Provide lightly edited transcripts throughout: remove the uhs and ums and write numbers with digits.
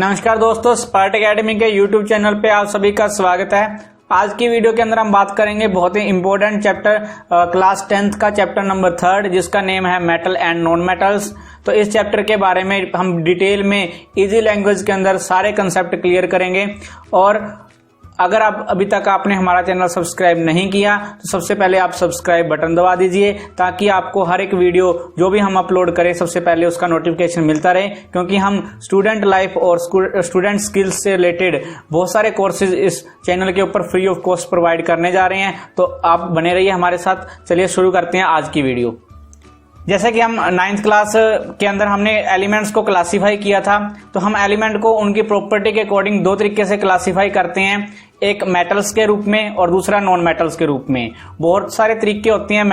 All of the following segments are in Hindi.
नमस्कार दोस्तों, स्पार्ट एकेडमी के यूट्यूब चैनल पे आप सभी का स्वागत है। आज की वीडियो के अंदर हम बात करेंगे बहुत ही इंपॉर्टेंट चैप्टर क्लास 10th का चैप्टर नंबर 3 जिसका नेम है मेटल एंड नॉन मेटल्स। तो इस चैप्टर के बारे में हम डिटेल में इजी लैंग्वेज के अंदर सारे कंसेप्ट क्लियर करेंगे। और अगर आप अभी तक आपने हमारा चैनल सब्सक्राइब नहीं किया तो सबसे पहले आप सब्सक्राइब बटन दबा दीजिए ताकि आपको हर एक वीडियो जो भी हम अपलोड करें सबसे पहले उसका नोटिफिकेशन मिलता रहे, क्योंकि हम स्टूडेंट लाइफ और स्टूडेंट स्किल्स से रिलेटेड बहुत सारे कोर्सेज इस चैनल के ऊपर फ्री ऑफ कॉस्ट प्रोवाइड करने जा रहे हैं। तो आप बने रहिए हमारे साथ। चलिए शुरू करते हैं आज की वीडियो। जैसे कि हम 9th क्लास के अंदर हमने एलिमेंट्स को क्लासिफाई किया था, तो हम एलिमेंट को उनकी प्रॉपर्टी के अकॉर्डिंग दो तरीके से क्लासिफाई करते हैं, एक मेटल्स के रूप में और दूसरा नॉन मेटल्स के रूप में। बहुत सारे तरीके होते हैं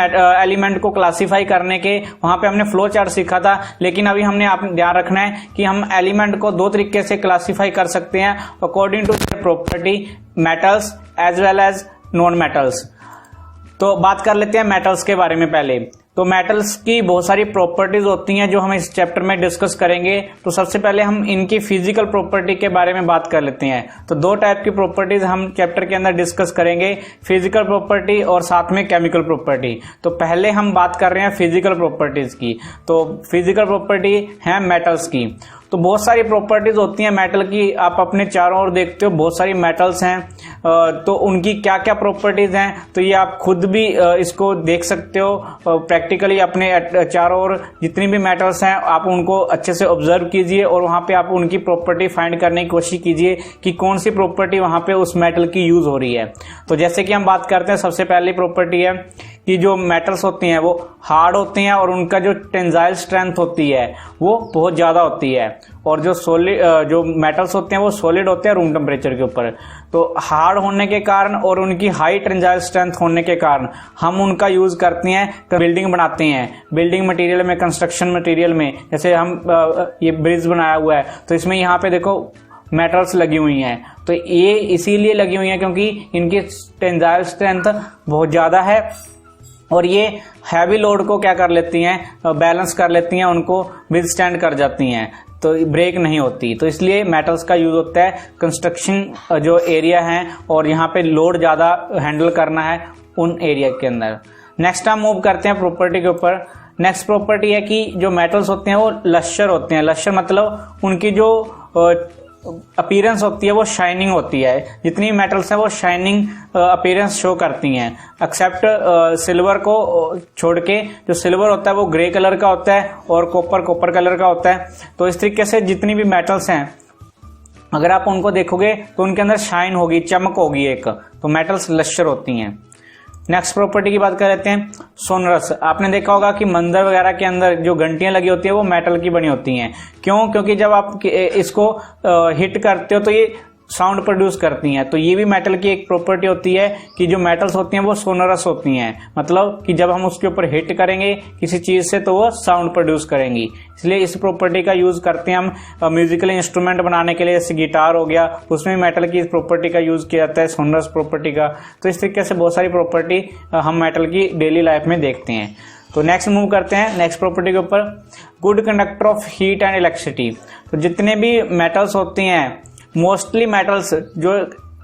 एलिमेंट को क्लासिफाई करने के, वहां पे हमने फ्लो चार्ट सीखा था। लेकिन अभी हमने आप ध्यान रखना है कि हम एलिमेंट को दो तरीके से क्लासिफाई कर सकते हैं according to their property, metals as well as non metals. तो बात कर लेते हैं मेटल्स के बारे में पहले। तो मेटल्स की बहुत सारी प्रॉपर्टीज होती हैं जो हम इस चैप्टर में डिस्कस करेंगे। तो सबसे पहले हम इनकी फिजिकल प्रॉपर्टी के बारे में बात कर लेते हैं। तो दो टाइप की प्रॉपर्टीज हम चैप्टर के अंदर डिस्कस करेंगे, फिजिकल प्रॉपर्टी और साथ में केमिकल प्रॉपर्टी। तो पहले हम बात कर रहे हैं फिजिकल प्रॉपर्टीज की। तो फिजिकल प्रॉपर्टी है मेटल्स की। तो बहुत सारी प्रॉपर्टीज होती हैं मेटल की, आप अपने चारों ओर देखते हो बहुत सारी मेटल्स हैं। तो उनकी क्या क्या प्रॉपर्टीज हैं तो ये आप खुद भी इसको देख सकते हो प्रैक्टिकली। अपने चारों ओर जितनी भी मेटल्स हैं आप उनको अच्छे से ऑब्जर्व कीजिए और वहां पे आप उनकी प्रॉपर्टी फाइंड करने की कोशिश कीजिए कि कौन सी प्रॉपर्टी वहां पे उस मेटल की यूज हो रही है। तो जैसे कि हम बात करते हैं, सबसे पहली प्रॉपर्टी है कि जो मेटल्स होती हैं वो हार्ड होते हैं और उनका जो टेंजाइल स्ट्रेंथ होती है वो बहुत ज्यादा होती है। और जो मेटल्स होते हैं वो सॉलिड होते हैं रूम टेम्परेचर के ऊपर। तो हार्ड होने के कारण और उनकी हाई टेंजाइल स्ट्रेंथ होने के कारण हम उनका यूज करते हैं, बिल्डिंग बनाते हैं, बिल्डिंग मटेरियल में, कंस्ट्रक्शन मटेरियल में। जैसे हम ये ब्रिज बनाया हुआ है तो इसमें यहाँ पे देखो मेटल्स लगी हुई हैं। तो ये इसीलिए लगी हुई हैं क्योंकि इनकी टेंजाइल स्ट्रेंथ बहुत ज्यादा है और ये हैवी लोड को क्या कर लेती हैं, बैलेंस कर लेती हैं, उनको विदस्टैंड कर जाती हैं, तो ब्रेक नहीं होती। तो इसलिए मेटल्स का यूज होता है कंस्ट्रक्शन जो एरिया है और यहाँ पे लोड ज्यादा हैंडल करना है उन एरिया के अंदर। नेक्स्ट हम मूव करते हैं प्रॉपर्टी के ऊपर। नेक्स्ट प्रॉपर्टी है कि जो मेटल्स होते हैं वो लश्यर होते हैं। लश्यर मतलब उनकी जो अपीयरेंस होती है वो शाइनिंग होती है। जितनी मेटल्स हैं वो शाइनिंग अपीयरेंस शो करती हैं, एक्सेप्ट सिल्वर को छोड़ के। जो सिल्वर होता है वो ग्रे कलर का होता है और कॉपर कलर का होता है। तो इस तरीके से जितनी भी मेटल्स हैं अगर आप उनको देखोगे तो उनके अंदर शाइन होगी, चमक होगी एक। तो मेटल्स लश्यर होती हैं। नेक्स्ट प्रॉपर्टी की बात कर लेते हैं, सोनरस। आपने देखा होगा कि मंदिर वगैरह के अंदर जो घंटियां लगी होती है वो मेटल की बनी होती हैं। क्यों? क्योंकि जब आप इसको हिट करते हो तो ये साउंड प्रोड्यूस करती हैं। तो ये भी मेटल की एक प्रॉपर्टी होती है कि जो मेटल्स होती हैं वो सोनरस होती हैं, मतलब कि जब हम उसके ऊपर हिट करेंगे किसी चीज से तो वो साउंड प्रोड्यूस करेंगी। इसलिए इस प्रॉपर्टी का यूज करते हैं हम म्यूजिकल इंस्ट्रूमेंट बनाने के लिए। जैसे गिटार हो गया, उसमें मेटल की इस प्रॉपर्टी का यूज किया जाता है, सोनरस प्रॉपर्टी का। तो इस तरीके से बहुत सारी प्रॉपर्टी हम मेटल की डेली लाइफ में देखते हैं। तो नेक्स्ट मूव करते हैं नेक्स्ट प्रॉपर्टी के ऊपर, good conductor of heat and electricity. तो जितने भी मेटल्स होते हैं, मोस्टली मेटल्स जो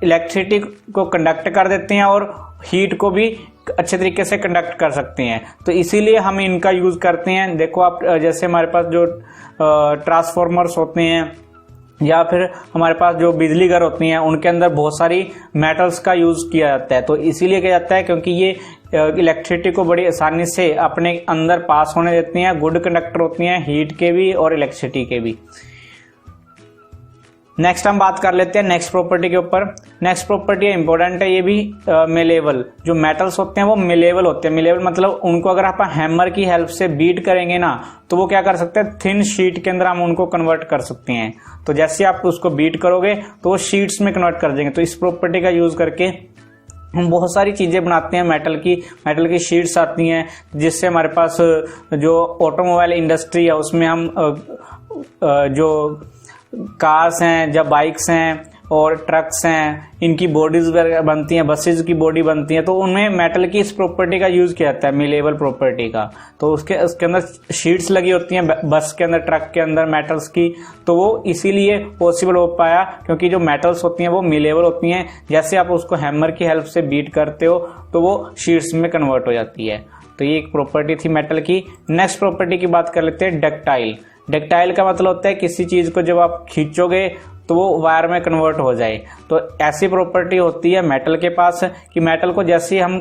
इलेक्ट्रिसिटी को कंडक्ट कर देते हैं और हीट को भी अच्छे तरीके से कंडक्ट कर सकते हैं। तो इसीलिए हम इनका यूज करते हैं। देखो आप, जैसे हमारे पास जो ट्रांसफॉर्मर्स होते हैं या फिर हमारे पास जो बिजली घर होती हैं उनके अंदर बहुत सारी मेटल्स का यूज किया जाता है। तो इसीलिए किया जाता है क्योंकि ये इलेक्ट्रिसिटी को बड़ी आसानी से अपने अंदर पास होने देती हैं, गुड कंडक्टर होती हैं हीट के भी और इलेक्ट्रिसिटी के भी। नेक्स्ट हम बात कर लेते हैं नेक्स्ट प्रॉपर्टी के ऊपर। नेक्स्ट प्रॉपर्टी इंपॉर्टेंट है, ये भी मिलेबल। जो मेटल्स होते हैं वो मिलेबल होते हैं। मिलेबल मतलब उनको अगर आप हैमर की हेल्प से बीट करेंगे ना तो वो क्या कर सकते हैं, थिन शीट के अंदर हम उनको कन्वर्ट कर सकते हैं। तो जैसे आप उसको बीट करोगे तो वो शीट्स में कन्वर्ट कर देंगे। तो इस प्रॉपर्टी का यूज करके हम बहुत सारी चीजें बनाते हैं। मेटल की शीट्स आती हैं जिससे हमारे पास जो ऑटोमोबाइल इंडस्ट्री है उसमें हम जो कार्स हैं या बाइक्स हैं और ट्रक्स हैं, इनकी बॉडीज बनती हैं, बसेज की बॉडी बनती है, तो उनमें मेटल की इस प्रॉपर्टी का यूज किया जाता है, मिलेबल प्रॉपर्टी का। तो उसके अंदर शीट्स लगी होती हैं बस के अंदर, ट्रक के अंदर मेटल्स की, तो वो इसीलिए पॉसिबल हो पाया क्योंकि जो मेटल्स होती हैं वो मिलेबल होती हैं। जैसे आप उसको हैमर की हेल्प से बीट करते हो तो वो शीट्स में कन्वर्ट हो जाती है। तो ये एक प्रॉपर्टी थी मेटल की। नेक्स्ट प्रॉपर्टी की बात कर लेते हैं, डक्टाइल। डक्टाइल का मतलब होता है किसी चीज को जब आप खींचोगे तो वो वायर में कन्वर्ट हो जाए। तो ऐसी प्रॉपर्टी होती है मेटल के पास कि मेटल को जैसे हम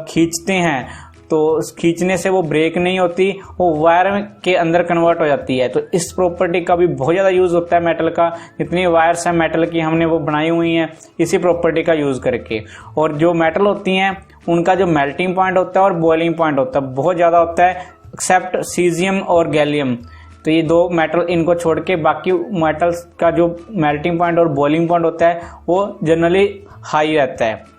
खींचते हैं तो खींचने से वो ब्रेक नहीं होती, वो वायर के अंदर कन्वर्ट हो जाती है। तो इस प्रॉपर्टी का भी बहुत ज़्यादा यूज़ होता है मेटल का। जितनी वायर्स हैं मेटल की हमने वो बनाई हुई हैं इसी प्रॉपर्टी का यूज़ करके। और जो मेटल होती हैं उनका जो मेल्टिंग पॉइंट होता है और बॉइलिंग पॉइंट होता है बहुत ज़्यादा होता है, एक्सेप्ट सीजियम और गैलियम। तो ये दो मेटल, इनको छोड़ के बाकी मेटल्स का जो मेल्टिंग पॉइंट और बॉइलिंग पॉइंट होता है वो जनरली हाई रहता है।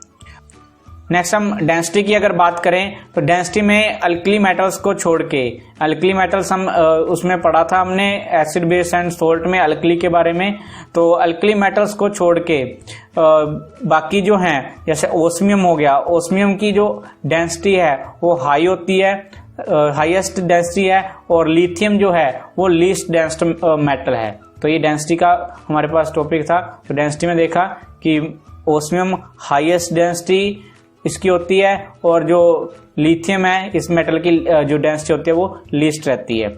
नेक्स्ट हम डेंसिटी की अगर बात करें तो डेंसिटी में अल्कली मेटल्स को छोड़ के, अल्कली मेटल्स हम उसमें पढ़ा था हमने एसिड बेस एंड सोल्ट में अल्कली के बारे में। तो अल्कली मेटल्स को छोड़ के बाकी जो हैं जैसे ओस्मियम हो गया, ओस्मियम की जो डेंसिटी है वो हाई होती है, हाईएस्ट डेंसिटी है, और लिथियम जो है वो लीस्ट डेंस मेटल है। तो ये डेंसिटी का हमारे पास टॉपिक था। तो डेंसिटी में देखा कि ओस्मियम हाईएस्ट डेंसिटी इसकी होती है और जो लिथियम है इस मेटल की जो डेंसिटी होती है वो लीस्ट रहती है।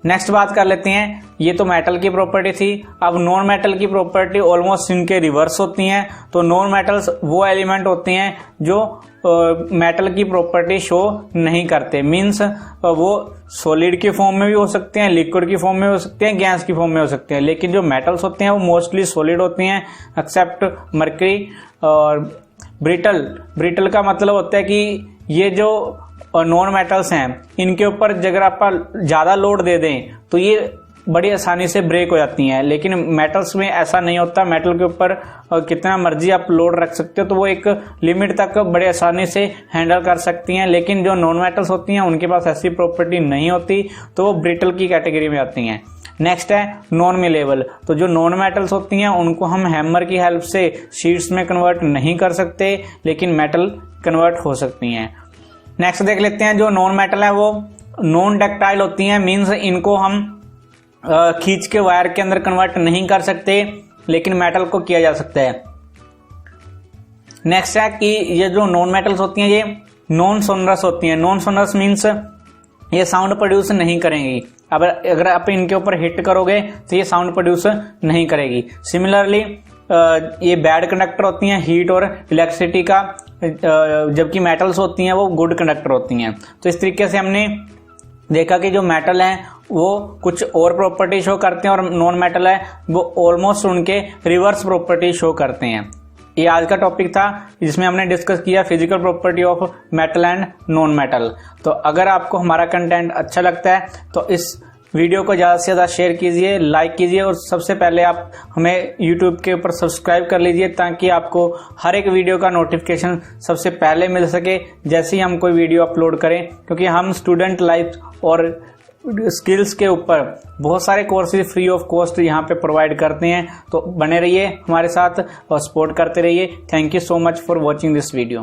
नेक्स्ट बात कर लेते हैं, ये तो मेटल की प्रॉपर्टी थी। अब नॉन मेटल की प्रॉपर्टी ऑलमोस्ट इनके रिवर्स होती हैं। तो नॉन मेटल्स वो एलिमेंट होते हैं जो मेटल की प्रॉपर्टी शो नहीं करते। मीन्स वो सॉलिड के फॉर्म में भी हो सकते हैं, लिक्विड की फॉर्म में हो सकते हैं, गैस की फॉर्म में हो सकते हैं। लेकिन जो मेटल्स होते हैं वो मोस्टली सॉलिड होते हैं एक्सेप्ट मरकरी और ब्रिटल का मतलब होता है कि ये जो नॉन मेटल्स हैं इनके ऊपर अगर आप ज़्यादा लोड दे दें तो ये बड़ी आसानी से ब्रेक हो जाती हैं। लेकिन मेटल्स में ऐसा नहीं होता, मेटल के ऊपर कितना मर्जी आप लोड रख सकते हो तो वो एक लिमिट तक बड़े आसानी से हैंडल कर सकती हैं। लेकिन जो नॉन मेटल्स होती हैं उनके पास ऐसी प्रॉपर्टी नहीं होती, तो वो ब्रिटल की कैटेगरी में आती हैं। नेक्स्ट है नॉन मिलेबल। तो जो नॉन मेटल्स होती हैं उनको हम हैमर की हेल्प से शीट्स में कन्वर्ट नहीं कर सकते, लेकिन मेटल कन्वर्ट हो सकती हैं। नेक्स्ट देख लेते हैं, जो नॉन मेटल है वो नॉन डक्टाइल होती हैं। मीन्स इनको हम खींच के वायर के अंदर कन्वर्ट नहीं कर सकते, लेकिन मेटल को किया जा सकता है। नेक्स्ट है कि ये जो नॉन मेटल्स होती हैं ये नॉन सोनरस होती हैं। नॉन सोनरस मीन्स ये साउंड प्रोड्यूस नहीं करेंगी। अब अगर आप इनके ऊपर हिट करोगे तो ये साउंड प्रोड्यूस नहीं करेगी। सिमिलरली ये बैड कंडक्टर होती हैं हीट और इलेक्ट्रिसिटी का, जबकि मेटल्स होती हैं वो गुड कंडक्टर होती हैं। तो इस तरीके से हमने देखा कि जो मेटल हैं वो कुछ और प्रॉपर्टी शो करते हैं और नॉन मेटल है वो ऑलमोस्ट उनके रिवर्स प्रॉपर्टी शो करते हैं। ये आज का टॉपिक था जिसमें हमने डिस्कस किया physical property of metal and non metal. तो अगर आपको हमारा कंटेंट अच्छा लगता है तो इस वीडियो को ज़्यादा से ज़्यादा शेयर कीजिए, लाइक कीजिए, और सबसे पहले आप हमें YouTube के ऊपर सब्सक्राइब कर लीजिए ताकि आपको हर एक वीडियो का नोटिफिकेशन सबसे पहले मिल सके जैसे ही हम कोई वीडियो अपलोड करें। क्योंकि हम स्टूडेंट लाइफ और स्किल्स के ऊपर बहुत सारे कोर्सेज फ्री ऑफ कॉस्ट यहाँ पे प्रोवाइड करते हैं। तो बने रहिए हमारे साथ और सपोर्ट करते रहिए। Thank you so much for watching this video.